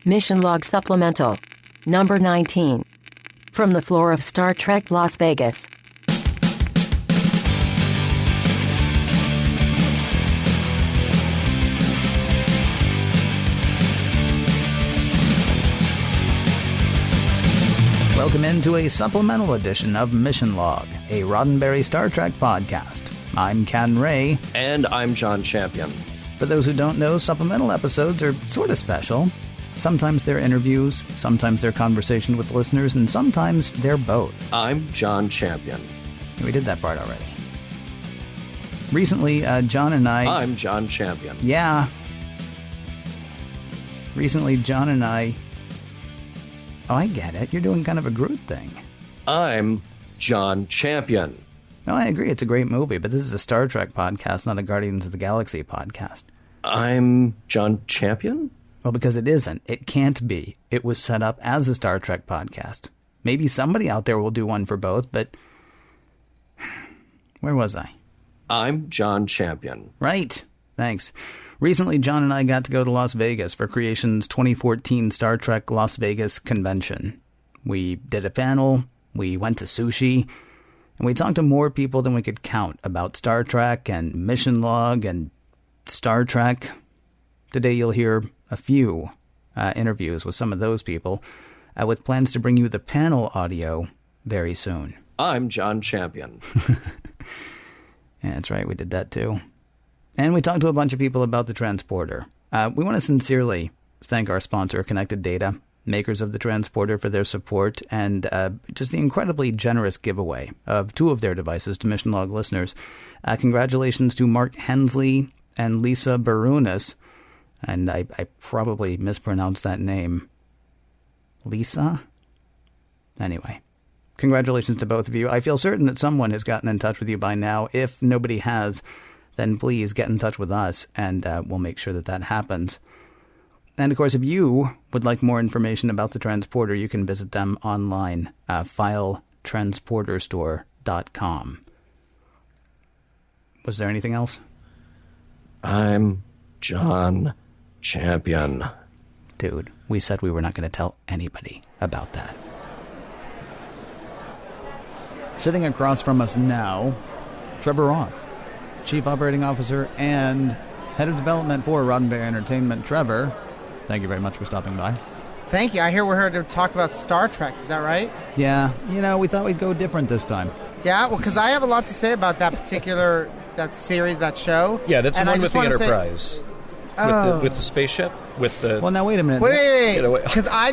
Mission Log Supplemental. Number 19. From the floor of Star Trek Las Vegas. Welcome into a supplemental edition of Mission Log, a Roddenberry Star Trek podcast. I'm Ken Ray. And I'm John Champion. For those who don't know, supplemental episodes are sort of special. Sometimes they're interviews, sometimes they're conversation with listeners, and sometimes they're both. I'm John Champion. We did that part already. Recently, John and I... I'm John Champion. Yeah. Recently, John and I... Oh, I get it. You're doing kind of a Groot thing. I'm John Champion. No, I agree. It's a great movie, but this is a Star Trek podcast, not a Guardians of the Galaxy podcast. I'm John Champion? Well, because it isn't. It can't be. It was set up as a Star Trek podcast. Maybe somebody out there will do one for both, but... Where was I? I'm John Champion. Right. Thanks. Recently, John and I got to go to Las Vegas for Creation's 2014 Star Trek Las Vegas convention. We did a panel, we went to sushi, and we talked to more people than we could count about Star Trek and Mission Log and Star Trek. Today you'll hear a few interviews with some of those people, with plans to bring you the panel audio very soon. I'm John Champion. Yeah, that's right, we did that too. And we talked to a bunch of people about the transporter. We want to sincerely thank our sponsor, Connected Data, makers of the transporter, for their support and just the incredibly generous giveaway of 2 of their devices to Mission Log listeners. Congratulations to Mark Hensley and Lisa Barunas. And I probably mispronounced that name. Lisa? Anyway, congratulations to both of you. I feel certain that someone has gotten in touch with you by now. If nobody has, then please get in touch with us, and we'll make sure that that happens. And, of course, if you would like more information about the transporter, you can visit them online, filetransporterstore.com. Was there anything else? I'm John Champion. Dude, we said we were not going to tell anybody about that. Sitting across from us now, Trevor Roth, Chief Operating Officer and Head of Development for Roddenberry Entertainment. Trevor, thank you very much for stopping by. Thank you. I hear we're here to talk about Star Trek. Is that right? Yeah. We thought we'd go different this time. Yeah? Well, because I have a lot to say about that particular, that series, that show. Yeah, that's the one with the Enterprise. Oh. With the spaceship? With the... Well, now, wait a minute. Wait. Because I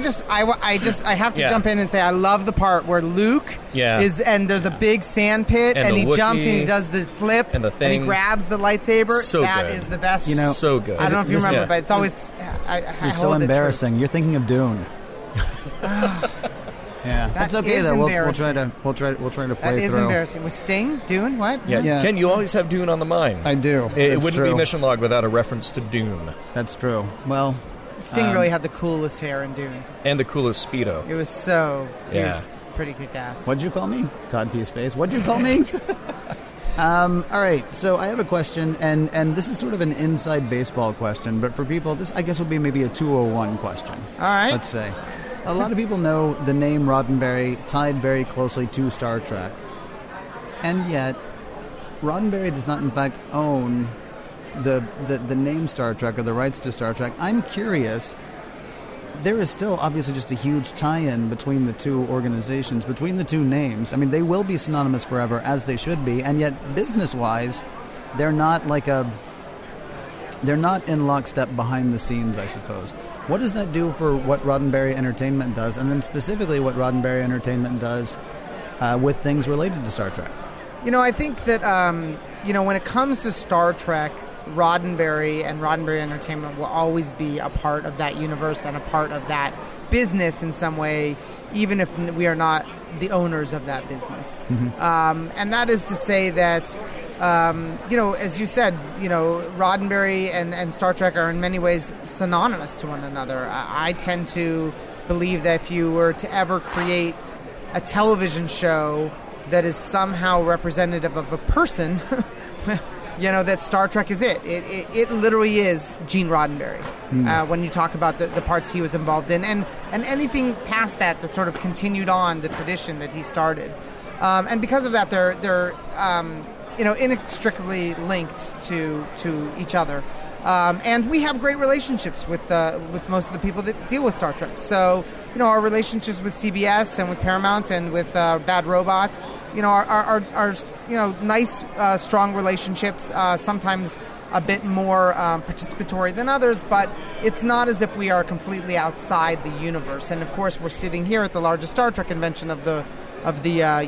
have to jump in and say I love the part where Luke is, and there's a big sand pit, and he jumps and he does the flip, and the thing. And he grabs the lightsaber. So that good. is the best. So good. I don't know if you remember, but it's always... It's so embarrassing. You're thinking of Dune. Yeah, that's okay though. We'll try to play through. That is embarrassing. With Sting, Dune, what? Yeah. Ken, you always have Dune on the mind. I do. It wouldn't be Mission Log without a reference to Dune. That's true. Well, Sting really had the coolest hair in Dune, and the coolest Speedo. It was so. He was pretty kick-ass. What'd you call me? Codpiece face. What'd you call me? All right. So I have a question, and this is sort of an inside baseball question, but for people, this I guess would be maybe a 201 question. All right. Let's say. A lot of people know the name Roddenberry tied very closely to Star Trek. And yet, Roddenberry does not in fact own the name Star Trek or the rights to Star Trek. I'm curious, there is still obviously just a huge tie-in between the two organizations, between the two names. I mean, they will be synonymous forever, as they should be, and yet business-wise, they're not in lockstep behind the scenes, I suppose. What does that do for what Roddenberry Entertainment does, and then specifically what Roddenberry Entertainment does with things related to Star Trek? I think that, when it comes to Star Trek, Roddenberry and Roddenberry Entertainment will always be a part of that universe and a part of that business in some way, even if we are not the owners of that business. Mm-hmm. And that is to say that... as you said, Roddenberry and Star Trek are in many ways synonymous to one another. I tend to believe that if you were to ever create a television show that is somehow representative of a person, that Star Trek is it. It literally is Gene Roddenberry when you talk about the parts he was involved in, and anything past that sort of continued on the tradition that he started. And because of that, they're inextricably linked to each other. And we have great relationships with most of the people that deal with Star Trek. So, our relationships with CBS and with Paramount and with Bad Robot, are nice, strong relationships. Sometimes a bit more participatory than others, but it's not as if we are completely outside the universe. And of course, we're sitting here at the largest Star Trek convention of the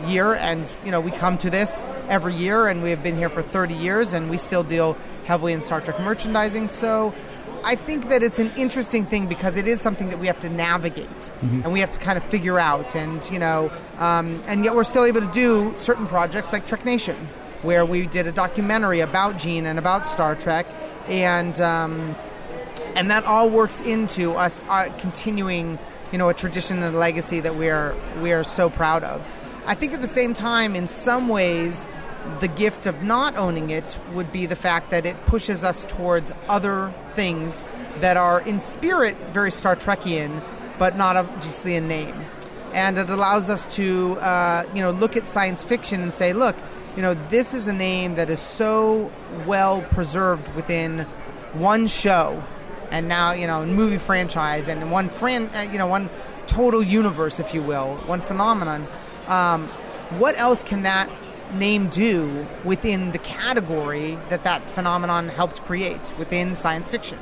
year, and we come to this every year, and we have been here for 30 years, and we still deal heavily in Star Trek merchandising. So I think that it's an interesting thing because it is something that we have to navigate and we have to kind of figure out, and yet we're still able to do certain projects like Trek Nation, where we did a documentary about Gene and about Star Trek, and that all works into us continuing a tradition and a legacy that we are so proud of. I think at the same time, in some ways, the gift of not owning it would be the fact that it pushes us towards other things that are in spirit very Star Trekian, but not obviously in name. And it allows us to look at science fiction and say, look, this is a name that is so well preserved within one show, and now movie franchise, and one total universe, if you will, one phenomenon. What else can that name do within the category that phenomenon helped create within science fiction?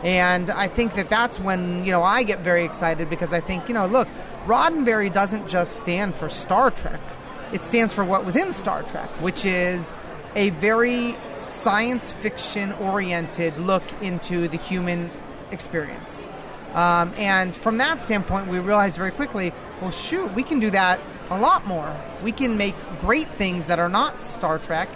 And I think that's when I get very excited, because I think look, Roddenberry doesn't just stand for Star Trek. It stands for what was in Star Trek, which is a very science fiction oriented look into the human experience. And from that standpoint, we realized very quickly, well, shoot, we can do that a lot more. We can make great things that are not Star Trek,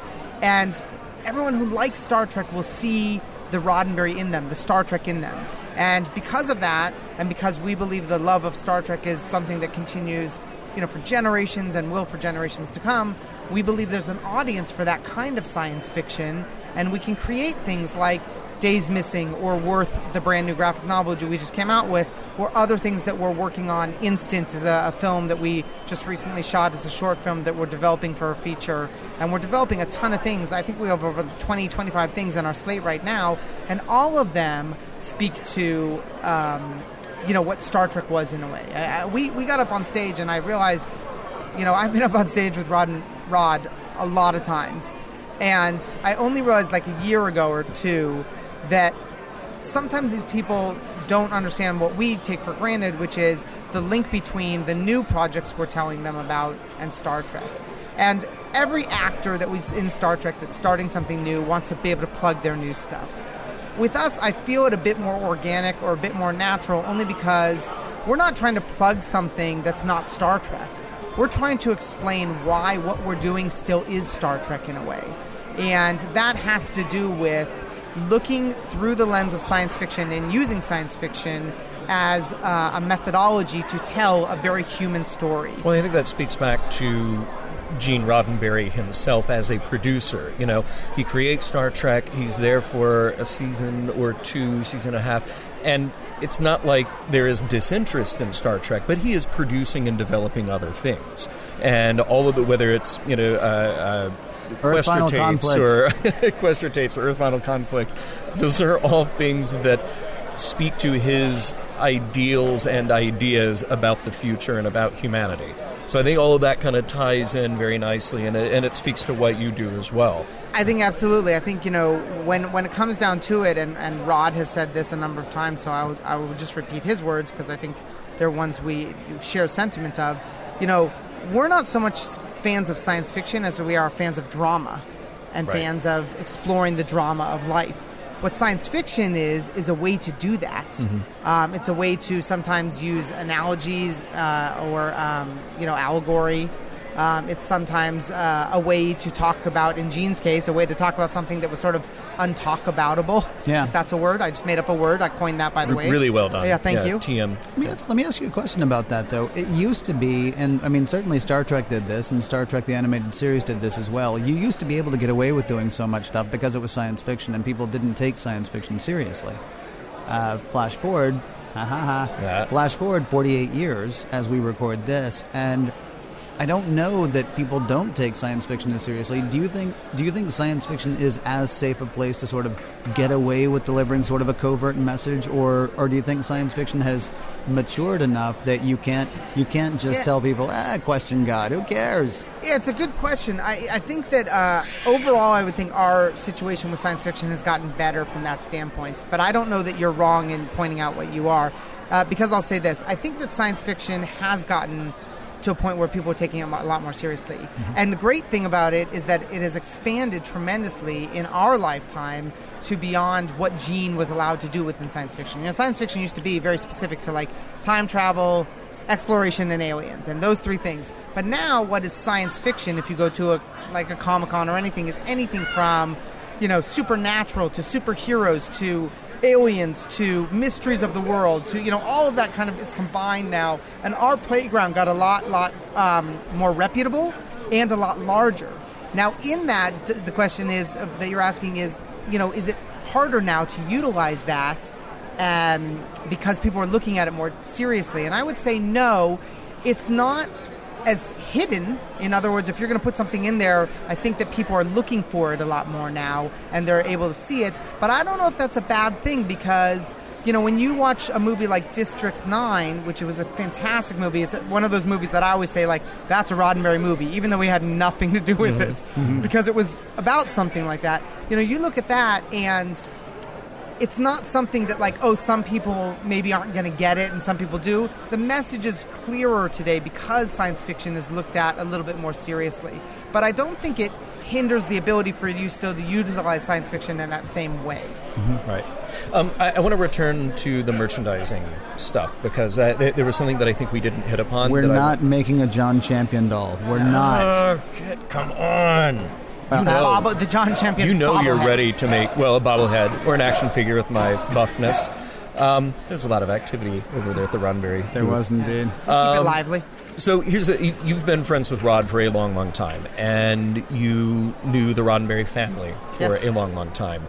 and everyone who likes Star Trek will see the Roddenberry in them, the Star Trek in them. And because of that, and because we believe the love of Star Trek is something that continues, for generations and will for generations to come, we believe there's an audience for that kind of science fiction, and we can create things like Days Missing or Worth, the brand new graphic novel we just came out with, or other things that we're working on. Instant is a film that we just recently shot as a short film that we're developing for a feature, and we're developing a ton of things. I think we have over 20, 25 things on our slate right now, and all of them speak to what Star Trek was in a way. We got up on stage, and I realized, I've been up on stage with Rod a lot of times, and I only realized like a year ago or two that sometimes these people don't understand what we take for granted, which is the link between the new projects we're telling them about and Star Trek. And every actor that was in Star Trek that's starting something new wants to be able to plug their new stuff. With us, I feel it a bit more organic or a bit more natural, only because we're not trying to plug something that's not Star Trek. We're trying to explain why what we're doing still is Star Trek in a way. And that has to do with looking through the lens of science fiction and using science fiction as a methodology to tell a very human story. Well, I think that speaks back to Gene Roddenberry himself as a producer. He creates Star Trek, he's there for a season or two, season and a half, and it's not like there is disinterest in Star Trek, but he is producing and developing other things. And all of it, whether it's, Questor tapes or Earth Final Conflict, those are all things that speak to his ideals and ideas about the future and about humanity. So I think all of that kind of ties in very nicely, and it speaks to what you do as well. I think absolutely. I think, when it comes down to it, and Rod has said this a number of times, so I will just repeat his words because I think they're ones we share sentiment of. We're not so much fans of science fiction as we are fans of drama and fans of exploring the drama of life. What science fiction is a way to do that. Mm-hmm. It's a way to sometimes use analogies or allegory It's sometimes a way to talk about, in Gene's case, a way to talk about something that was sort of untalkaboutable. Yeah. If that's a word. I just made up a word. I coined that, by the way. Really well done. Yeah, thank you. TM. Let me ask you a question about that, though. It used to be, and I mean, certainly Star Trek did this, and Star Trek the Animated Series did this as well. You used to be able to get away with doing so much stuff because it was science fiction, and people didn't take science fiction seriously. Flash forward, Flash forward 48 years as we record this, and I don't know that people don't take science fiction as seriously. Do you think science fiction is as safe a place to sort of get away with delivering sort of a covert message, or do you think science fiction has matured enough that you can't just tell people, question God, who cares? Yeah, it's a good question. I think that overall I would think our situation with science fiction has gotten better from that standpoint, but I don't know that you're wrong in pointing out what you are, because I'll say this. I think that science fiction has gotten to a point where people are taking it a lot more seriously. Mm-hmm. And the great thing about it is that it has expanded tremendously in our lifetime to beyond what Gene was allowed to do within science fiction. You know, science fiction used to be very specific to like time travel, exploration, and aliens, and those three things. But now what is science fiction, if you go to a Comic-Con or anything, is anything from, supernatural to superheroes to aliens to mysteries of the world to all of that kind of is combined now, and our playground got a lot more reputable and a lot larger. Now in that, the question is that you're asking is it harder now to utilize that because people are looking at it more seriously? And I would say no, it's not as hidden. In other words, if you're going to put something in there, I think that people are looking for it a lot more now, and they're able to see it. But I don't know if that's a bad thing, because, when you watch a movie like District 9, which was a fantastic movie, it's one of those movies that I always say, like, that's a Roddenberry movie, even though we had nothing to do with it, because it was about something like that. You look at that, and it's not something that some people maybe aren't going to get it and some people do. The message is clearer today because science fiction is looked at a little bit more seriously. But I don't think it hinders the ability for you still to utilize science fiction in that same way. Mm-hmm. Right. I want to return to the merchandising stuff, because there was something that I think we didn't hit upon. We're not making a John Champion doll. We're not. Come on. The John Champion bobblehead. You're ready to make, a bobblehead or an action figure with my buffness. There's a lot of activity over there at the Roddenberry. There was indeed. Keep it lively. So you've been friends with Rod for a long, long time, and you knew the Roddenberry family for a long, long time.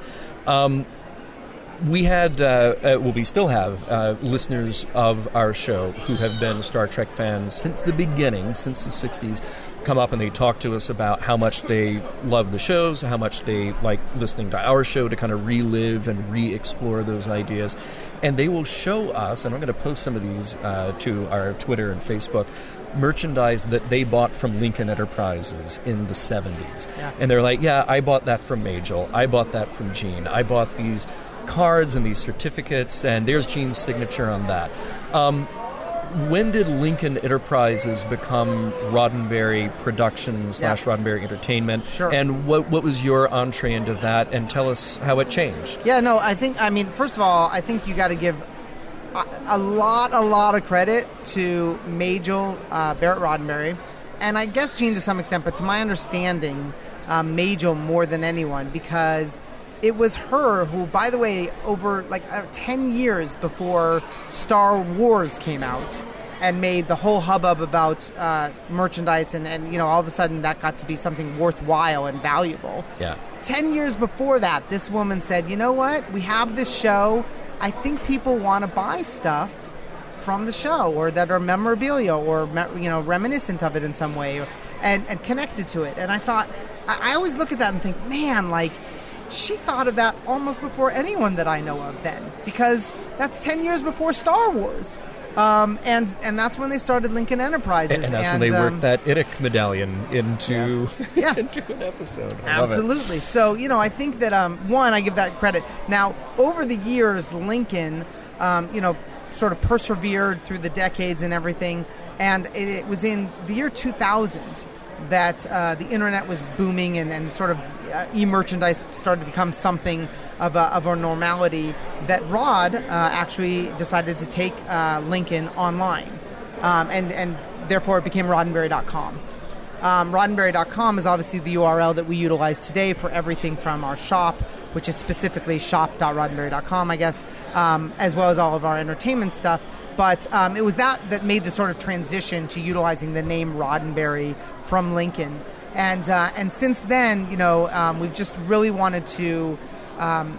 We had, we still have listeners of our show who have been Star Trek fans since the beginning, since the 60s, come up and they talk to us about how much they love the shows, how much they like listening to our show to kind of relive and re-explore those ideas. And they will show us, and I'm going to post some of these to our Twitter and Facebook, merchandise that they bought from Lincoln Enterprises in the 70s. Yeah. And they're like, I bought that from Majel. I bought that from Gene. I bought these cards and these certificates, and there's Gene's signature on that. When did Lincoln Enterprises become Roddenberry Productions / Roddenberry Entertainment? Sure. And what was your entree into that? And tell us how it changed. Yeah, no, first of all, I think you got to give a lot of credit to Majel Barrett Roddenberry, and I guess Gene to some extent, but to my understanding, Majel more than anyone, because it was her who, by the way, over 10 years before Star Wars came out and made the whole hubbub about merchandise and all of a sudden that got to be something worthwhile and valuable. Yeah. 10 years before that, this woman said, you know what? We have this show. I think people want to buy stuff from the show, or that are memorabilia, or reminiscent of it in some way, and connected to it. And I thought, I always look at that and think, man, she thought of that almost before anyone that I know of then, because that's 10 years before Star Wars. And that's when they started Lincoln Enterprises. And that's when they worked that IDIC medallion into, into an episode. Absolutely. So, I think that, one, I give that credit. Now, over the years, Lincoln, sort of persevered through the decades and everything, and it was in the year 2000 that the internet was booming and sort of e-merchandise started to become something of a normality, that Rod actually decided to take Lincoln online, and therefore it became Roddenberry.com. Roddenberry.com is obviously the URL that we utilize today for everything from our shop, which is specifically shop.roddenberry.com, I guess, as well as all of our entertainment stuff. But it was that made the sort of transition to utilizing the name Roddenberry from Lincoln. And since then, we've just really wanted to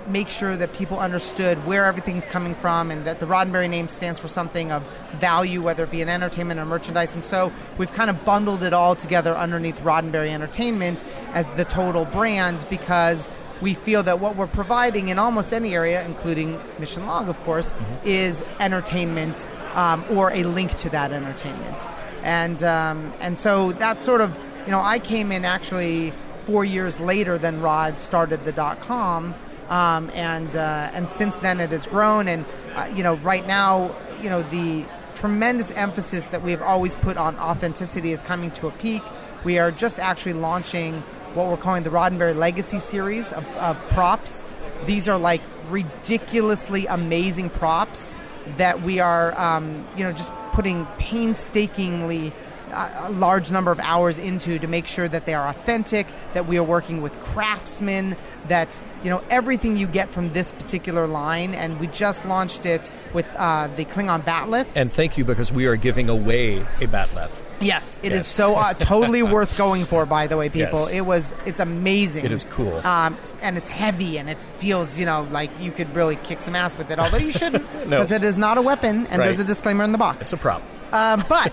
make sure that people understood where everything's coming from, and that the Roddenberry name stands for something of value, whether it be in entertainment or merchandise. And so we've kind of bundled it all together underneath Roddenberry Entertainment as the total brand, because we feel that what we're providing in almost any area, including Mission Log, of course, is entertainment or a link to that entertainment. And so that's sort of, I came in actually 4 years later than Rod started the .com, and since then it has grown. And right now, the tremendous emphasis that we've always put on authenticity is coming to a peak. We are just actually launching what we're calling the Roddenberry Legacy series of props. These are like ridiculously amazing props that we are, just putting painstakingly a large number of hours into to make sure that they are authentic, that we are working with craftsmen, that, everything you get from this particular line. And we just launched it with the Klingon Batleth. And thank you, because we are giving away a Batleth. Yes, it is so totally worth going for, by the way, people. Yes. It's amazing. It is cool. And it's heavy, and it feels, like you could really kick some ass with it, although you shouldn't, No. because it is not a weapon, and there's a disclaimer in the box. It's a prop. But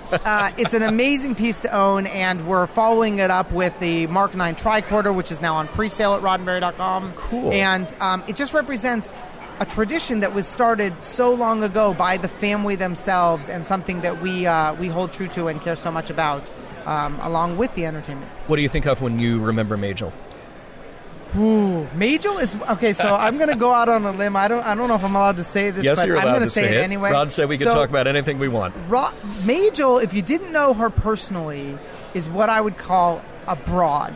it's an amazing piece to own, and we're following it up with the Mark 9 tricorder, which is now on pre-sale at Roddenberry.com. Cool. And it just represents a tradition that was started so long ago by the family themselves, and something that we hold true to and care so much about, along with the entertainment. What do you think of when you remember Majel? Ooh, Majel is okay. So I'm going to go out on a limb. I don't know if I'm allowed to say this, Yes, but you're I'm allowed going to say it anyway. Rod said we could talk about anything we want. Majel, if you didn't know her personally, is what I would call a broad.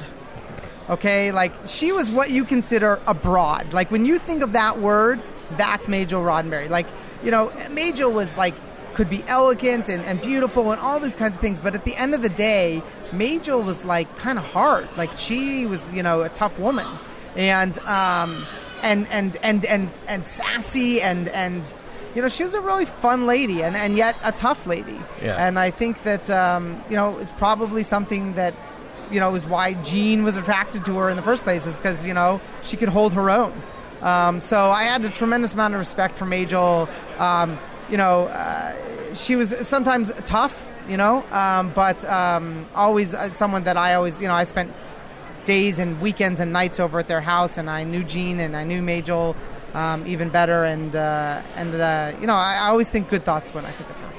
Okay, like she was what you consider a broad. Like when you think of that word, that's Majel Roddenberry. Like, Majel was like, could be elegant and beautiful and all these kinds of things, but at the end of the day, Majel was like kind of hard. Like she was, a tough woman, and sassy, and she was a really fun lady, and yet a tough lady. Yeah. And I think that it's probably something that is why Gene was attracted to her in the first place, is because she could hold her own. So I had a tremendous amount of respect for Majel. She was sometimes tough, but always someone that I spent days and weekends and nights over at their house, and I knew Gene and I knew Majel even better, and I always think good thoughts when I think of her.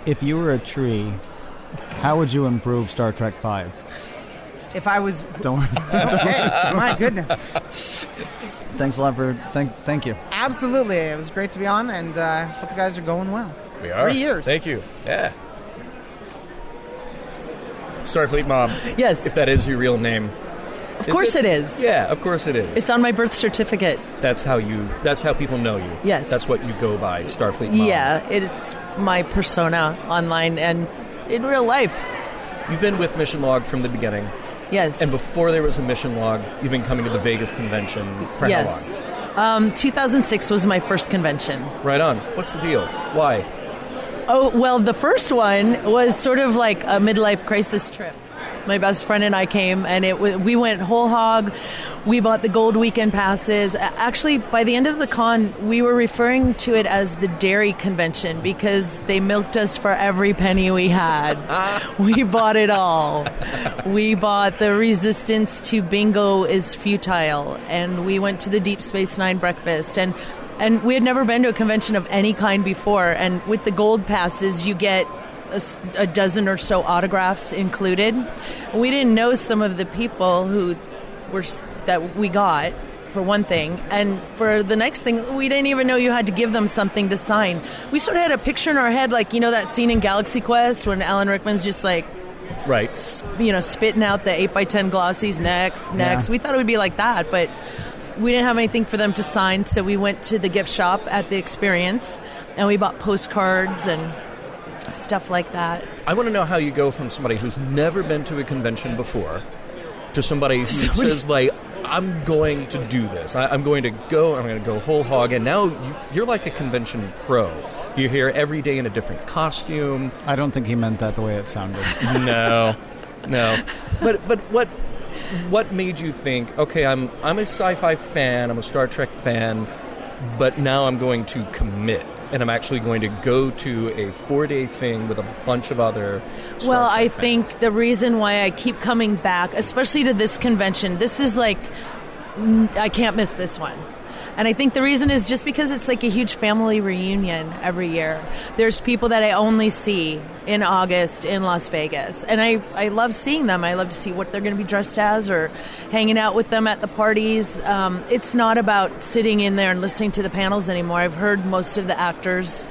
If you were a tree, how would you improve Star Trek V? If I was... Don't worry. Okay, my goodness. Thanks a lot for... Thank you. Absolutely. It was great to be on, and hope you guys are going well. We are. 3 years. Thank you. Yeah. Starfleet Mom. Yes. If that is your real name. Of course it is. Yeah, of course it is. It's on my birth certificate. That's how people know you. Yes. That's what you go by, Starfleet Mom. Yeah, it's my persona online and in real life. You've been with Mission Log from the beginning. Yes. And before there was a Mission Log, you've been coming to the Vegas convention for how long? 2006 was my first convention. Right on. What's the deal? Why? Oh, well, the first one was sort of like a midlife crisis trip. My best friend and I came, and we went whole hog. We bought the gold weekend passes. Actually, by the end of the con, we were referring to it as the dairy convention because they milked us for every penny we had. We bought it all. We bought the Resistance to Bingo is Futile, and we went to the Deep Space Nine breakfast, and we had never been to a convention of any kind before. And with the gold passes, you get a dozen or so autographs included. We didn't know some of the people that we got, for one thing, and for the next thing, we didn't even know you had to give them something to sign. We sort of had a picture in our head, like, that scene in Galaxy Quest when Alan Rickman's just like, right, spitting out the 8x10 glossies, next. Yeah. We thought it would be like that, but we didn't have anything for them to sign, so we went to the gift shop at the Experience, and we bought postcards, and stuff like that. I want to know how you go from somebody who's never been to a convention before to somebody who says, like, I'm going to do this. I'm going to go whole hog. And now you're like a convention pro. You're here every day in a different costume. I don't think he meant that the way it sounded. No. But what made you think, okay, I'm a sci-fi fan, I'm a Star Trek fan, but now I'm going to commit, and I'm actually going to go to a 4-day thing with a bunch of other Star Trek fans. Think the reason why I keep coming back, especially to this convention, this is like, I can't miss this one. And I think the reason is just because it's like a huge family reunion every year. There's people that I only see in August in Las Vegas. And I love seeing them. I love to see what they're going to be dressed as or hanging out with them at the parties. It's not about sitting in there and listening to the panels anymore. I've heard most of the actors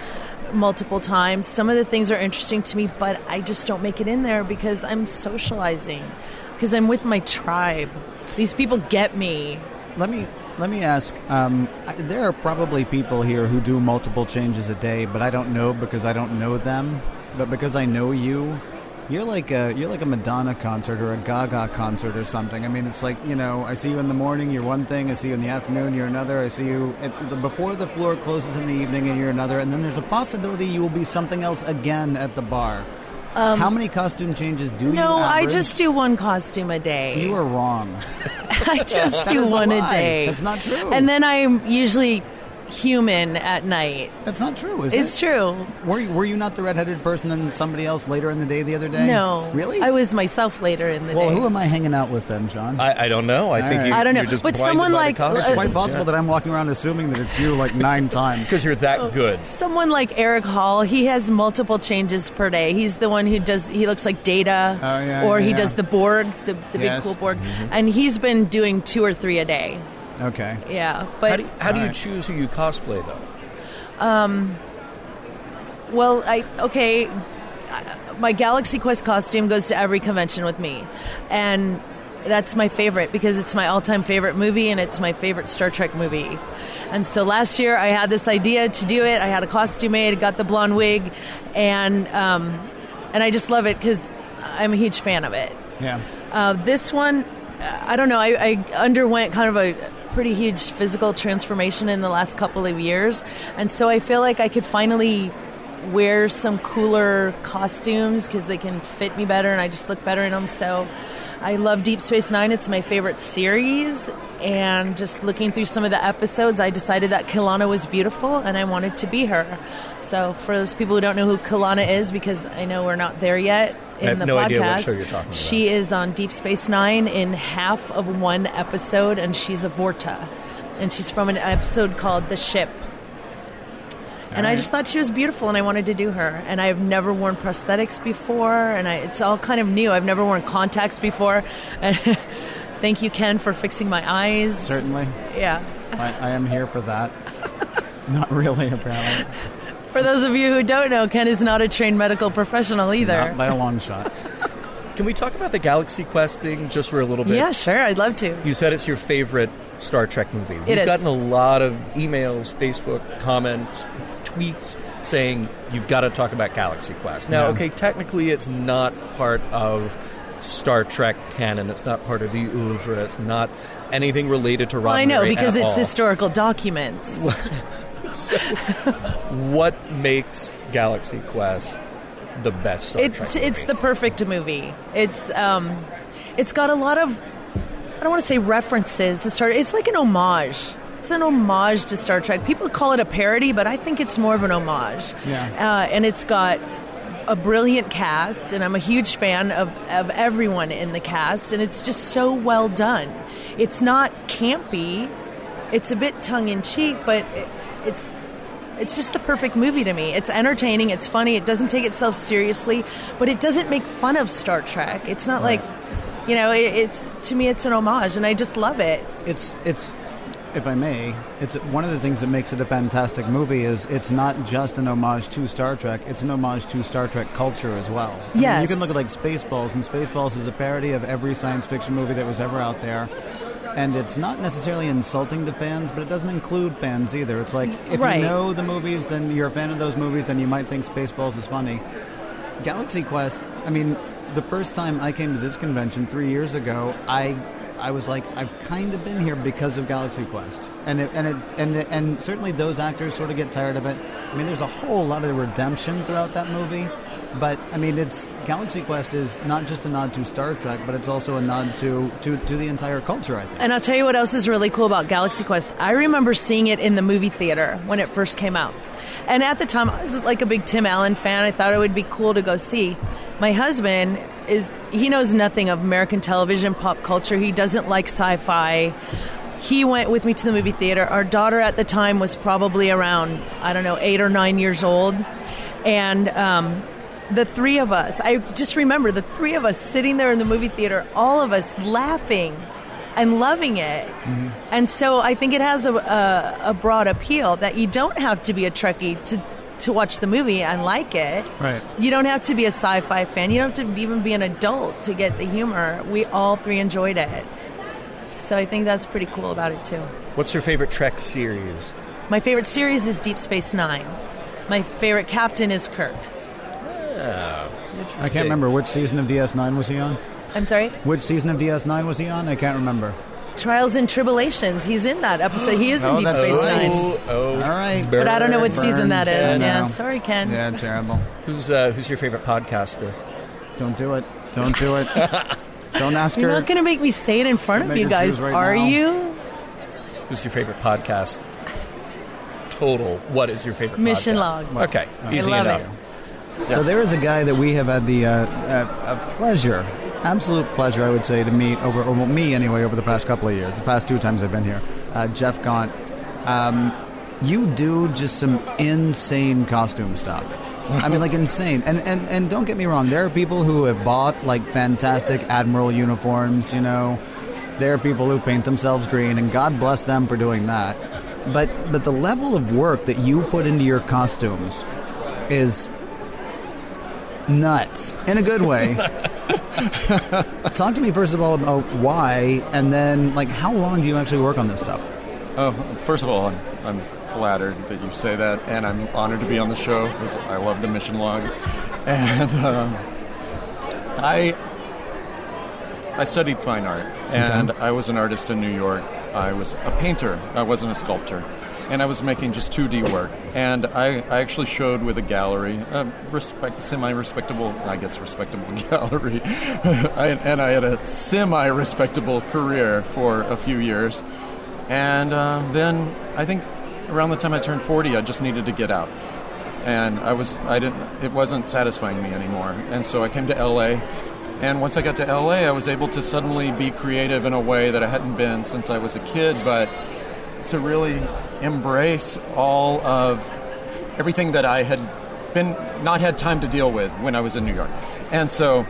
multiple times. Some of the things are interesting to me, but I just don't make it in there because I'm socializing, because I'm with my tribe. These people get me. Let me ask, there are probably people here who do multiple changes a day, but I don't know because I don't know them. But because I know you, you're like a Madonna concert or a Gaga concert or something. I mean, it's like, I see you in the morning, you're one thing. I see you in the afternoon, you're another. I see you before the floor closes in the evening, and you're another. And then there's a possibility you will be something else again at the bar. How many costume changes do you average? No, I just do one costume a day. You are wrong. I just do one a day. That's not true. And then I'm usually human at night. That's not true, is it? It's true. Were you not the redheaded person and somebody else later in the day the other day? No. Really? I was myself later in the day. Well, who am I hanging out with then, John? I don't know. I think I don't know. You're just But blinded someone by like- the costume. It's quite possible that I'm walking around assuming that it's you like 9 times. Because you're that good. Someone like Eric Hall, he has multiple changes per day. He's the one who he looks like Data, he does the Borg, the big cool Borg, and he's been doing 2 or 3 a day. Okay. Yeah, but How do you choose who you cosplay, though? My Galaxy Quest costume goes to every convention with me, and that's my favorite because it's my all-time favorite movie and it's my favorite Star Trek movie. And so last year I had this idea to do it. I had a costume made, got the blonde wig, and I just love it because I'm a huge fan of it. Yeah. This one, I don't know. I underwent kind of a pretty huge physical transformation in the last couple of years, and so I feel like I could finally wear some cooler costumes because they can fit me better and I just look better in them. So I love Deep Space Nine. It's my favorite series, and just looking through some of the episodes, I decided that Kelana was beautiful and I wanted to be her. So for those people who don't know who Kelana is, because I know we're not there yet in the podcast, idea what show you're talking about. She is on Deep Space Nine in half of one episode, and she's a Vorta, and she's from an episode called The Ship. And I just thought she was beautiful, and I wanted to do her. And I've never worn prosthetics before, and it's all kind of new. I've never worn contacts before. And thank you, Ken, for fixing my eyes. Certainly. Yeah. I am here for that. Not really, apparently. For those of you who don't know, Ken is not a trained medical professional either. Not by a long shot. Can we talk about the Galaxy Quest thing just for a little bit? Yeah, sure. I'd love to. You said it's your favorite Star Trek movie. We've gotten a lot of emails, Facebook comments, tweets saying you've got to talk about Galaxy Quest. Now, okay, technically it's not part of Star Trek canon. It's not part of the oeuvre. It's not anything related to Roddenberry. Well, I know, because at it's all. historical documents. So, what makes Galaxy Quest the best Star Trek movie? It's the perfect movie. It's got a lot of, I don't want to say references to Star Trek. It's like an homage. It's an homage to Star Trek. People call it a parody, but I think it's more of an homage. Yeah. And it's got a brilliant cast, and I'm a huge fan of everyone in the cast, and it's just so well done. It's not campy. It's a bit tongue-in-cheek, but it's just the perfect movie to me. It's entertaining, it's funny, it doesn't take itself seriously, but it doesn't make fun of Star Trek. It's not like, it's to me it's an homage, and I just love it. It's if I may, it's one of the things that makes it a fantastic movie is it's not just an homage to Star Trek, it's an homage to Star Trek culture as well. I mean, you can look at like Spaceballs, and Spaceballs is a parody of every science fiction movie that was ever out there. and it's not necessarily insulting to fans, but it doesn't include fans either. It's like, if Right. you know the movies, then you're a fan of those movies, then you might think Spaceballs is funny. Galaxy Quest, I mean, the first time I came to this convention 3 years ago, I was like, I've kind of been here because of Galaxy Quest, and certainly those actors sort of get tired of it. I mean, there's a whole lot of redemption throughout that movie, but I mean, it's Galaxy Quest is not just a nod to Star Trek, but it's also a nod to the entire culture, I think. And I'll tell you what else is really cool about Galaxy Quest. I remember seeing it in the movie theater when it first came out. And at the time, I was like a big Tim Allen fan. I thought it would be cool to go see. My husband he knows nothing of American television, pop culture. He doesn't like sci-fi. He went with me to the movie theater. Our daughter at the time was probably around, 8 or 9 years old. And the three of us, I just remember the three of us sitting there in the movie theater, all of us laughing and loving it. Mm-hmm. And so I think it has a broad appeal that you don't have to be a Trekkie to watch the movie and like it. Right. You don't have to be a sci-fi fan. You don't have to even be an adult to get the humor. We all three enjoyed it. So I think that's pretty cool about it, too. What's your favorite Trek series? My favorite series is Deep Space Nine. My favorite captain is Kirk. Oh, I can't remember which season of DS9 was he on. I'm sorry? Which season of DS9 was he on? I can't remember. Trials and Tribulations. He's in that episode. He is in Oh, Deep that's Space right. Nine. All right. But I don't know what season that is. I Yeah, know. sorry, Ken. Yeah, terrible. Who's your favorite podcaster? Don't do it. Don't do it. Don't ask You're her. not going to make me say it in front of Make you her guys, choose right are now. you? Who's your favorite podcast? Total. What is your favorite Mission podcast? Log. Okay, I easy love enough. it. So there is a guy that we have had the pleasure, absolute pleasure, I would say, to meet me anyway, over the past couple of years, the past 2 times I've been here. Jeff Gaunt. You do just some insane costume stuff. I mean, like, insane. And don't get me wrong, there are people who have bought, like, fantastic Admiral uniforms, you know. There are people who paint themselves green, and God bless them for doing that. But the level of work that you put into your costumes is nuts, in a good way. Talk to me, first of all, about why, and then, like, how long do you actually work on this stuff? Oh, first of all, I'm flattered that you say that, and I'm honored to be on the show because I love the mission log. And I studied fine art, and I was an artist in New York. I was a painter. I wasn't a sculptor. And I was making just 2D work. And I actually showed with a gallery, semi-respectable, I guess respectable gallery. And I had a semi-respectable career for a few years. And then I think around the time I turned 40, I just needed to get out. And it wasn't satisfying me anymore. And so I came to LA. And once I got to LA, I was able to suddenly be creative in a way that I hadn't been since I was a kid, but to really embrace all of everything that I had not had time to deal with when I was in New York. And so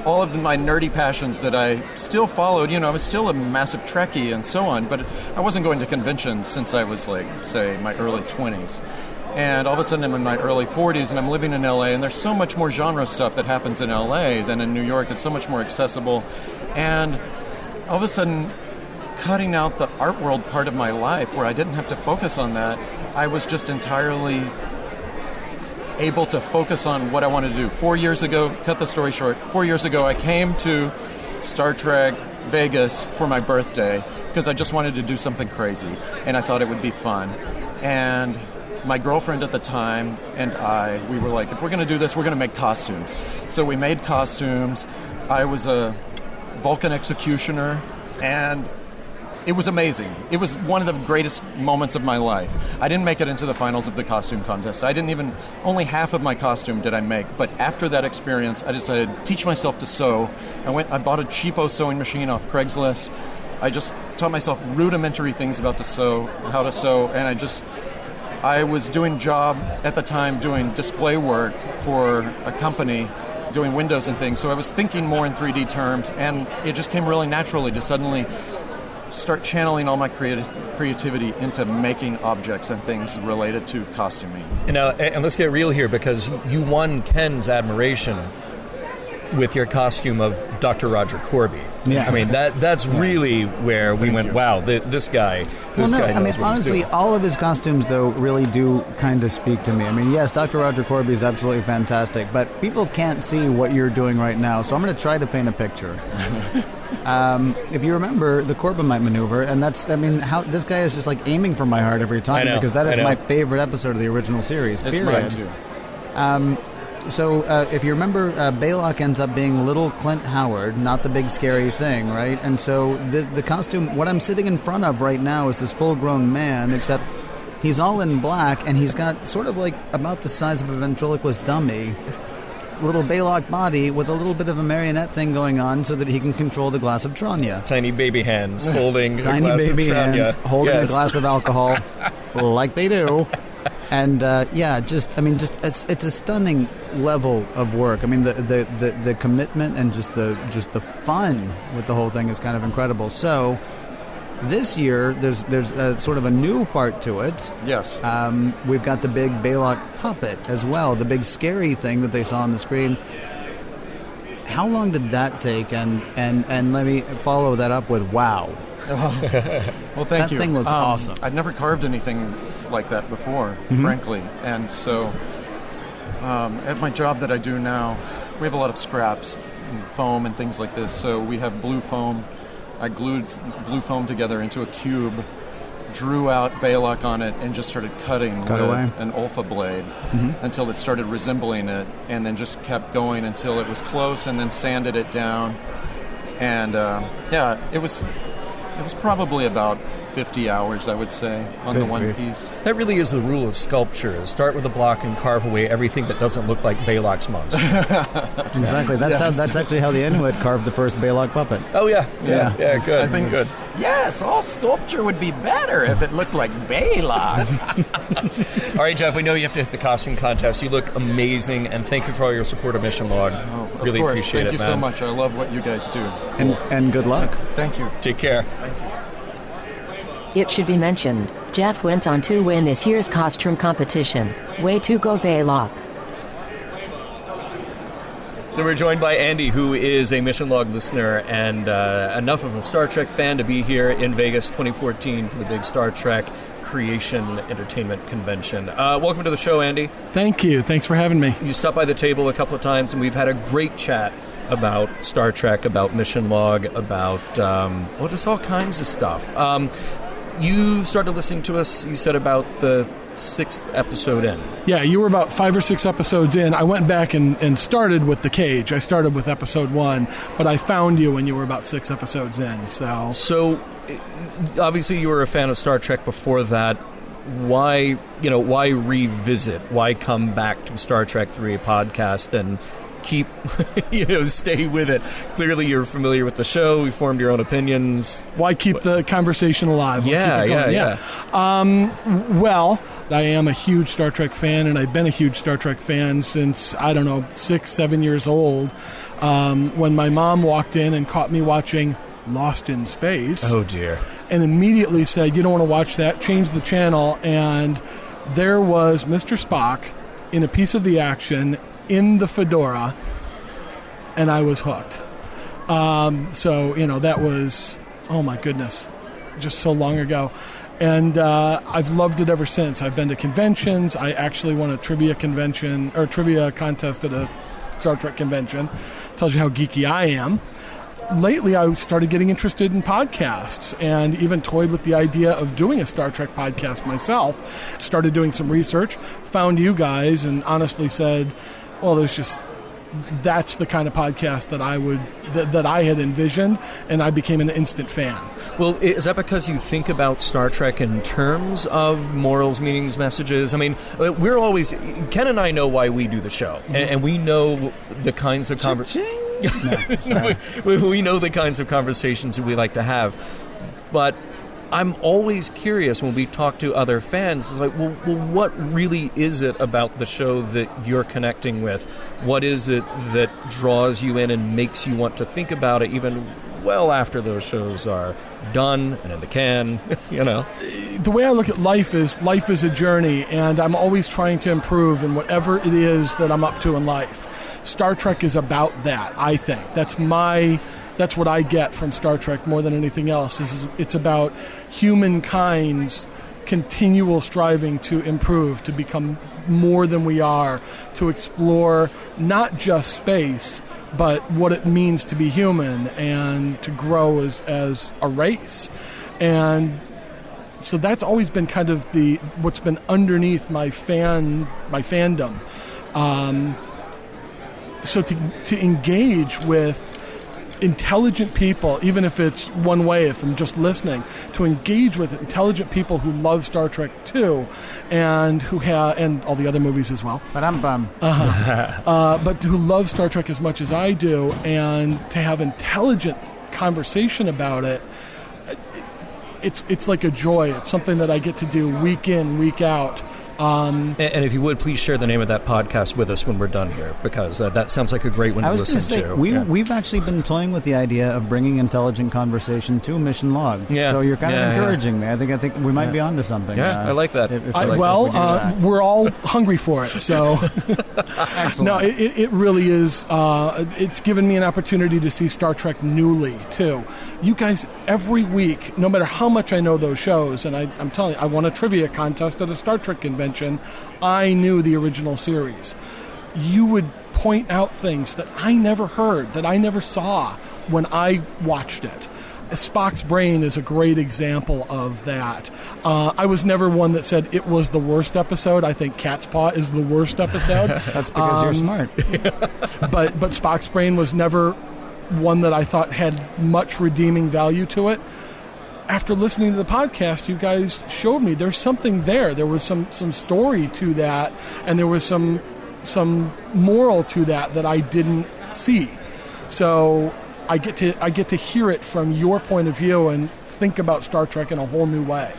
all of my nerdy passions that I still followed, I was still a massive Trekkie and so on, but I wasn't going to conventions since I was, like, say, my early 20s. And all of a sudden I'm in my early 40s and I'm living in LA, and there's so much more genre stuff that happens in LA than in New York. It's so much more accessible. And all of a sudden, cutting out the art world part of my life where I didn't have to focus on that, I was just entirely able to focus on what I wanted to do. 4 years ago, cut the story short, 4 years ago I came to Star Trek Vegas for my birthday because I just wanted to do something crazy and I thought it would be fun. And my girlfriend at the time and we were like, if we're going to do this, we're going to make costumes. So we made costumes. I was a Vulcan executioner, and it was amazing. It was one of the greatest moments of my life. I didn't make it into the finals of the costume contest. Only half of my costume did I make. But after that experience, I decided to teach myself to sew. I bought a cheapo sewing machine off Craigslist. I just taught myself rudimentary things about how to sew, and I was doing job at the time doing display work for a company doing windows and things, so I was thinking more in 3D terms, and it just came really naturally to suddenly start channeling all my creativity into making objects and things related to costuming. And let's get real here, because you won Ken's admiration with your costume of Dr. Roger Corby. Yeah. I mean, that's really where we went, wow, this guy knows I mean, what he's honestly, doing. all of his costumes, though, really do kind of speak to me. I mean, yes, Dr. Roger Corby is absolutely fantastic, but people can't see what you're doing right now, so I'm going to try to paint a picture. If you remember the Corbomite maneuver, and how this guy is just like aiming for my heart every time, because that is my favorite episode of the original series. It's mine, too. So if you remember, Baylock ends up being little Clint Howard, not the big scary thing, right? And so the costume, what I'm sitting in front of right now is this full-grown man, except he's all in black, and he's got sort of like about the size of a ventriloquist dummy, little Baylock body with a little bit of a marionette thing going on so that he can control the glass of Tranya. Tiny baby hands holding Tiny a glass baby of Tranya. hands holding Yes. a glass of alcohol like they do. And it's a stunning level of work. I mean, the commitment and just the fun with the whole thing is kind of incredible. So this year, there's a sort of a new part to it. Yes. We've got the big Baylock puppet as well, the big scary thing that they saw on the screen. How long did that take? And let me follow that up with wow. Well, thank That you. thing looks awesome. I'd never carved anything like that before, frankly. And so at my job that I do now, we have a lot of scraps, and foam and things like this. So we have blue foam. I glued blue foam together into a cube, drew out Baylock on it, and just started cutting with away. an Olfa blade until it started resembling it, and then just kept going until it was close, and then sanded it down. And it was probably about 50 hours, I would say, on the one piece. That really is the rule of sculpture. Start with a block and carve away everything that doesn't look like Baylock's monster. Exactly. That's actually how the Inuit carved the first Baylock puppet. Oh, yeah. Good. I think good. Yes, all sculpture would be better if it looked like Baylock. All right, Jeff, we know you have to hit the costume contest. You look amazing, and thank you for all your support of Mission Log. Really of course. appreciate Thank it, you man. so much. I love what you guys do. And good luck. Thank you. Take care. It should be mentioned, Jeff went on to win this year's costume competition. Way to go, Baylock. So we're joined by Andy, who is a Mission Log listener and enough of a Star Trek fan to be here in Vegas 2014 for the big Star Trek Creation Entertainment Convention. Welcome to the show, Andy. Thank you. Thanks for having me. You stopped by the table a couple of times, and we've had a great chat about Star Trek, about Mission Log, about just all kinds of stuff. You started listening to us, you said, about the 6th episode in. Yeah, you were about 5 or 6 episodes in. I went back and started with The Cage. I started with episode 1, but I found you when you were about 6 episodes in. So obviously you were a fan of Star Trek before that. Why revisit? Why come back to Star Trek 3 podcast and keep, stay with it? Clearly you're familiar with the show. You formed your own opinions. Why keep the conversation alive? Yeah. Well, I am a huge Star Trek fan, and I've been a huge Star Trek fan since, 6, 7 years old. When my mom walked in and caught me watching Lost in Space. Oh, dear. And immediately said, you don't want to watch that, change the channel. And there was Mr. Spock in a piece of the action in the fedora, and I was hooked. That was, oh my goodness, just so long ago. And I've loved it ever since. I've been to conventions. I actually won a trivia contest at a Star Trek convention. Tells you how geeky I am. Lately, I started getting interested in podcasts and even toyed with the idea of doing a Star Trek podcast myself. Started doing some research, found you guys, and honestly said, well, that's the kind of podcast that I had envisioned, and I became an instant fan. Well, is that because you think about Star Trek in terms of morals, meanings, messages? I mean, we're always... Ken and I know why we do the show, and we know the kinds of conversations... we know the kinds of conversations that we like to have. But I'm always curious when we talk to other fans, it's like, well, what really is it about the show that you're connecting with? What is it that draws you in and makes you want to think about it, even well after those shows are done and in the can, you know. The way I look at life is a journey, and I'm always trying to improve in whatever it is that I'm up to in life. Star Trek is about that, I think. That's what I get from Star Trek more than anything else. It's about humankind's continual striving to improve, to become more than we are, to explore not just space, but what it means to be human and to grow as a race. And so that's always been kind of what's been underneath my fandom. So to engage with intelligent people, even if it's one way, if I'm just listening, to engage with intelligent people who love Star Trek too, and and all the other movies as well. But I'm bummed. But who love Star Trek as much as I do, and to have intelligent conversation about it, it's like a joy. It's something that I get to do week in, week out. And if you would, please share the name of that podcast with us when we're done here, because that sounds like a great one to listen to. We've actually been toying with the idea of bringing intelligent conversation to Mission Log. Yeah. So you're kind of encouraging me. I think we might be onto something. Yeah, I like that. We're all hungry for it. So excellent. No, it really is. It's given me an opportunity to see Star Trek newly too. You guys, every week, no matter how much I know those shows, and I'm telling you, I won a trivia contest at a Star Trek convention. I knew the original series. You would point out things that I never heard, that I never saw when I watched it. Spock's brain is a great example of that. I was never one that said it was the worst episode. I think Cat's Paw is the worst episode. That's because you're smart. But Spock's brain was never one that I thought had much redeeming value to it. After listening to the podcast, you guys showed me there's something there. There was some story to that, and there was some moral to that I didn't see. So I get to hear it from your point of view and think about Star Trek in a whole new way.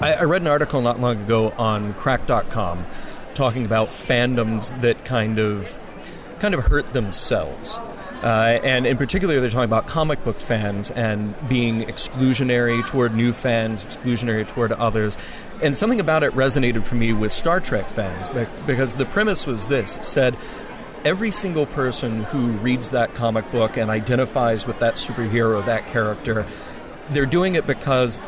I read an article not long ago on Crack.com talking about fandoms that kind of hurt themselves. And in particular, they're talking about comic book fans and being exclusionary toward new fans, exclusionary toward others. And something about it resonated for me with Star Trek fans, because the premise was this. It said, every single person who reads that comic book and identifies with that superhero, that character, they're doing it because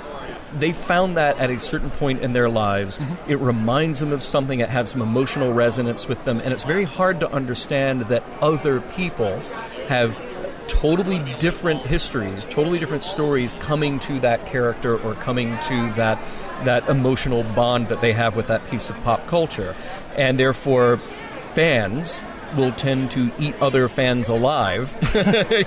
they found that at a certain point in their lives. Mm-hmm. It reminds them of something. It has some emotional resonance with them. And it's very hard to understand that other people have totally different histories, totally different stories coming to that character or coming to that emotional bond that they have with that piece of pop culture. And therefore, fans will tend to eat other fans alive,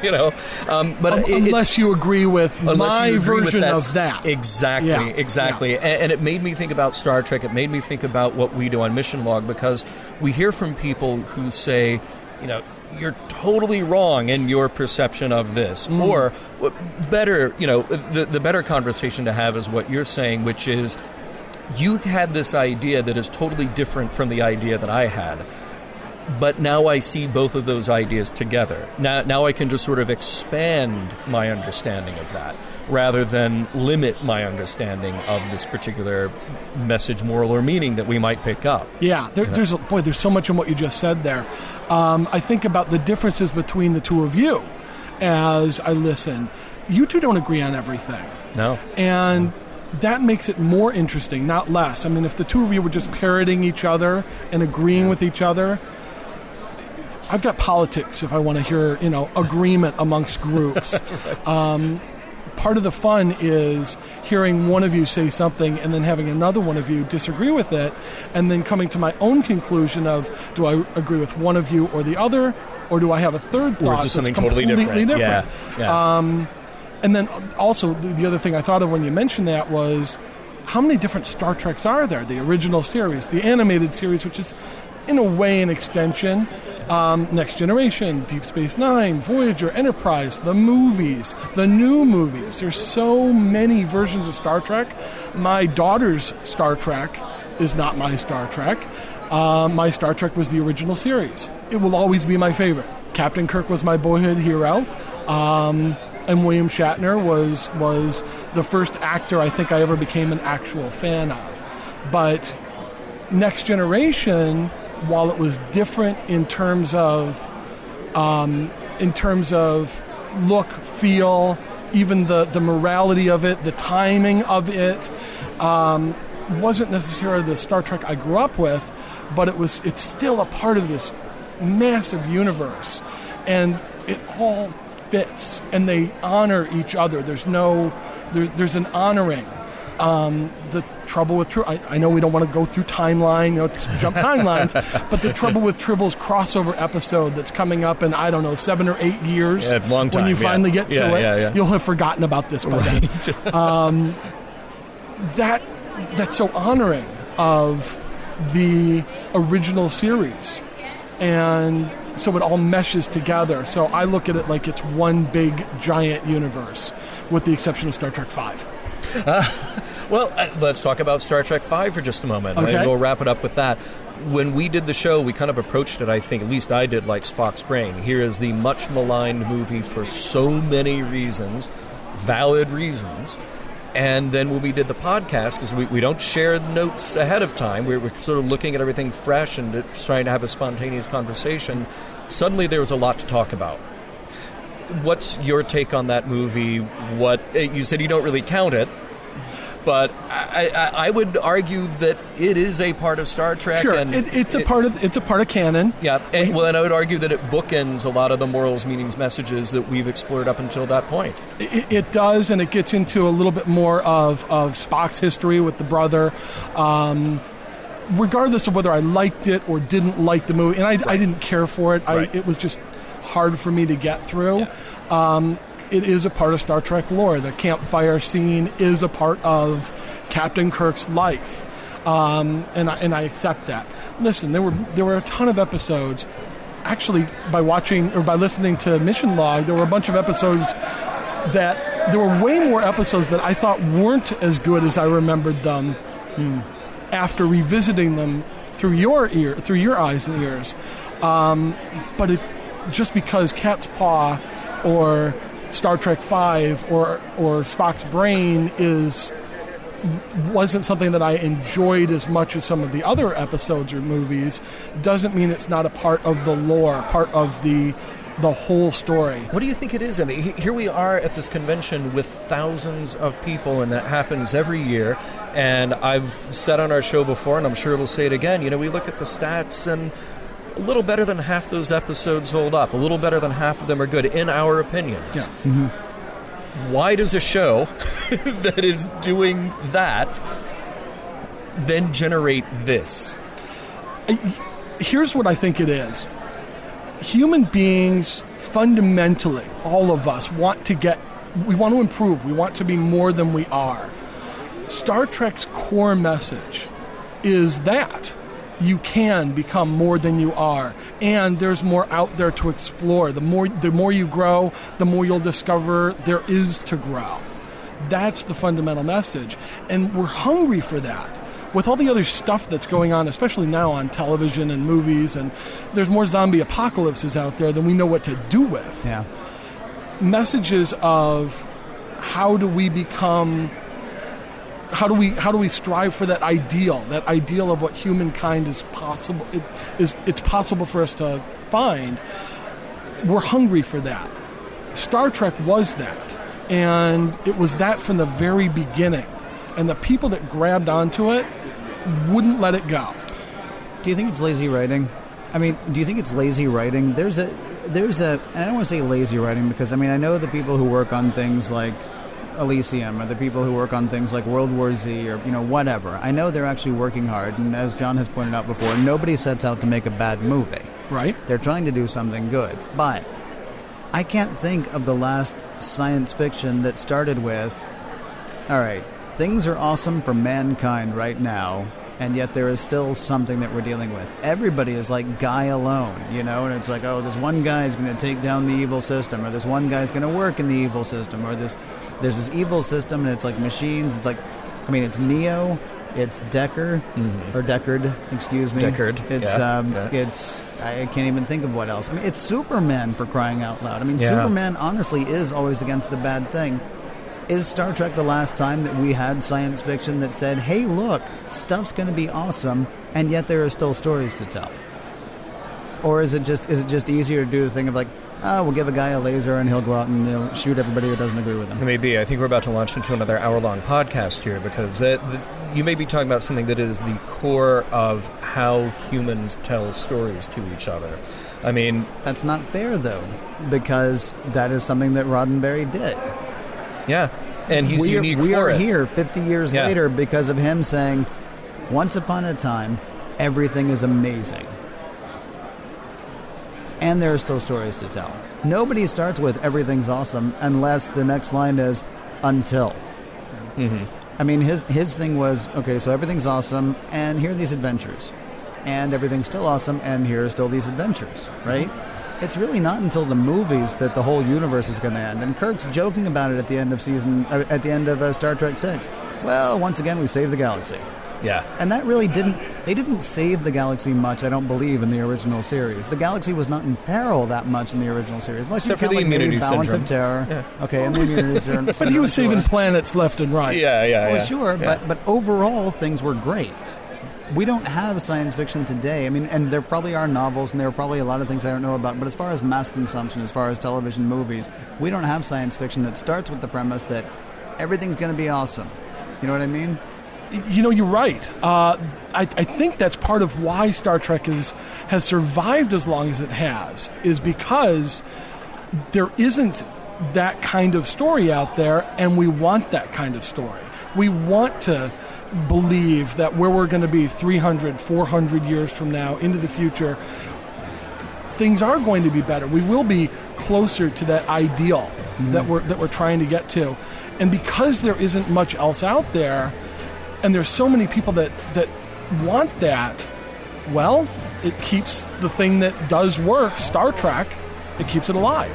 you know. But unless you agree with my version of that. Exactly. Yeah. And it made me think about Star Trek. It made me think about what we do on Mission Log, because we hear from people who say, you know, you're totally wrong in your perception of this. Or better, you know, the better conversation to have is what you're saying, which is you had this idea that is totally different from the idea that I had. But now I see both of those ideas together. Now I can just sort of expand my understanding of that, rather than limit my understanding of this particular message, moral, or meaning that we might pick up. Yeah, there's so much in what you just said there. I think about the differences between the two of you as I listen. You two don't agree on everything. No. And that makes it more interesting, not less. I mean, if the two of you were just parroting each other and agreeing with each other, I've got politics if I want to hear, you know, agreement amongst groups. Right. Part of the fun is hearing one of you say something and then having another one of you disagree with it, and then coming to my own conclusion of, do I agree with one of you or the other, or do I have a third thought that's something totally different? Yeah. And then also the other thing I thought of when you mentioned that was, how many different Star Treks are there? The original series, the animated series, which is in a way an extension, Next Generation, Deep Space Nine, Voyager, Enterprise, the movies, the new movies. There's so many versions of Star Trek. My daughter's Star Trek is not my Star Trek. My Star Trek was the original series. It will always be my favorite. Captain Kirk was my boyhood hero. And William Shatner was the first actor I think I ever became an actual fan of. But Next Generation, while it was different in terms of look, feel, even the morality of it, the timing of it, wasn't necessarily the Star Trek I grew up with, but it's still a part of this massive universe, and it all fits, and they honor each other. There's an honoring. The trouble with I know we don't want to go through timeline, jump timelines, but the trouble with Tribble's crossover episode that's coming up in, I don't know, 7 or 8 years. Yeah, long time, when you finally get to it, you'll have forgotten about this by then. That's so honoring of the original series, and so it all meshes together. So I look at it like it's one big giant universe, with the exception of Star Trek V. Let's talk about Star Trek V for just a moment. Okay. And we'll wrap it up with that. When we did the show, we kind of approached it, I think, at least I did, like Spock's Brain. Here is the much maligned movie for so many reasons, valid reasons. And then when we did the podcast, because we don't share notes ahead of time, we're sort of looking at everything fresh and just trying to have a spontaneous conversation, suddenly there was a lot to talk about. What's your take on that movie? What you said you don't really count it, but I would argue that it is a part of Star Trek. Sure, and it's a part of canon. Yeah, and I would argue that it bookends a lot of the morals, meanings, messages that we've explored up until that point. It does, and it gets into a little bit more of Spock's history with the brother. Regardless of whether I liked it or didn't like the movie, and I didn't care for it. Right. It was just hard for me to get through. Yeah. It is a part of Star Trek lore. The campfire scene is a part of Captain Kirk's life, and I accept that. Listen, there were a ton of episodes. Actually, by listening to Mission Log, there were a bunch of episodes that there were way more episodes that I thought weren't as good as I remembered them. After revisiting them through your eyes and ears, but it just because Cat's Paw or Star Trek V or Spock's Brain wasn't something that I enjoyed as much as some of the other episodes or movies, doesn't mean it's not a part of the lore, part of the whole story. What do you think it is? I mean, here we are at this convention with thousands of people, and that happens every year. And I've said on our show before, and I'm sure we'll say it again, we look at the stats, and a little better than half those episodes hold up. A little better than half of them are good, in our opinions. Yeah. Mm-hmm. Why does a show that is doing that then generate this? Here's what I think it is. Human beings, fundamentally, all of us, we want to improve. We want to be more than we are. Star Trek's core message is that you can become more than you are, and there's more out there to explore. The more you grow, the more you'll discover there is to grow. That's the fundamental message, and we're hungry for that. With all the other stuff that's going on, especially now on television and movies, and there's more zombie apocalypses out there than we know what to do with. Yeah. Messages of how do we strive for that ideal of what humankind is possible. It's possible for us to find. We're hungry for that. Star Trek was that, and it was that from the very beginning. And the people that grabbed onto it wouldn't let it go. Do you think it's lazy writing? I mean, do you think it's lazy writing? There's a, and I don't want to say lazy writing because, I mean, I know the people who work on things like Elysium or the people who work on things like World War Z or, whatever. I know they're actually working hard, and as John has pointed out before, nobody sets out to make a bad movie. Right. They're trying to do something good. But I can't think of the last science fiction that started with, all right, things are awesome for mankind right now, and yet there is still something that we're dealing with. Everybody is like Guy alone, and it's like, oh, this one guy's going to take down the evil system, or this one guy's going to work in the evil system, or there's this evil system, and it's like machines. It's like, I mean, it's Neo, it's Decker, or Deckard, excuse me. Deckard, It's I can't even think of what else. I mean, it's Superman, for crying out loud. I mean, Yeah. Superman honestly is always against the bad thing. Is Star Trek the last time that we had science fiction that said, hey, look, stuff's going to be awesome, and yet there are still stories to tell? Or is it just easier to do the thing of like, we'll give a guy a laser and he'll go out and shoot everybody who doesn't agree with him? It may be. I think we're about to launch into another hour-long podcast here because you may be talking about something that is the core of how humans tell stories to each other. I mean... That's not fair, though, because that is something that Roddenberry did. Yeah, and he's unique for it. We are here 50 years later because of him saying, once upon a time, everything is amazing. And there are still stories to tell. Nobody starts with everything's awesome unless the next line is until. Mm-hmm. I mean, his thing was, okay, so everything's awesome, and here are these adventures. And everything's still awesome, and here are still these adventures, right? It's really not until the movies that the whole universe is going to end. And Kirk's joking about it at the end of Star Trek 6. Well, once again, we've saved the galaxy. Yeah. And that really they didn't save the galaxy much, I don't believe, in the original series. The galaxy was not in peril that much in the original series. Except for the immunity Balance syndrome. of Terror. Yeah. Okay, and the immunity syndrome. But he was saving planets left and right. Well, sure, but overall, things were great. We don't have science fiction today. I mean, and there probably are novels, and there are probably a lot of things I don't know about, but as far as mass consumption, as far as television movies, we don't have science fiction that starts with the premise that everything's going to be awesome. You know what I mean? You're right. I think that's part of why Star Trek has survived as long as it has, is because there isn't that kind of story out there, and we want that kind of story. We want to believe that where we're going to be 300, 400 years from now into the future, things are going to be better. We will be closer to that ideal that we're trying to get to. And because there isn't much else out there, and there's so many people that want that, well, it keeps the thing that does work, Star Trek, it keeps it alive.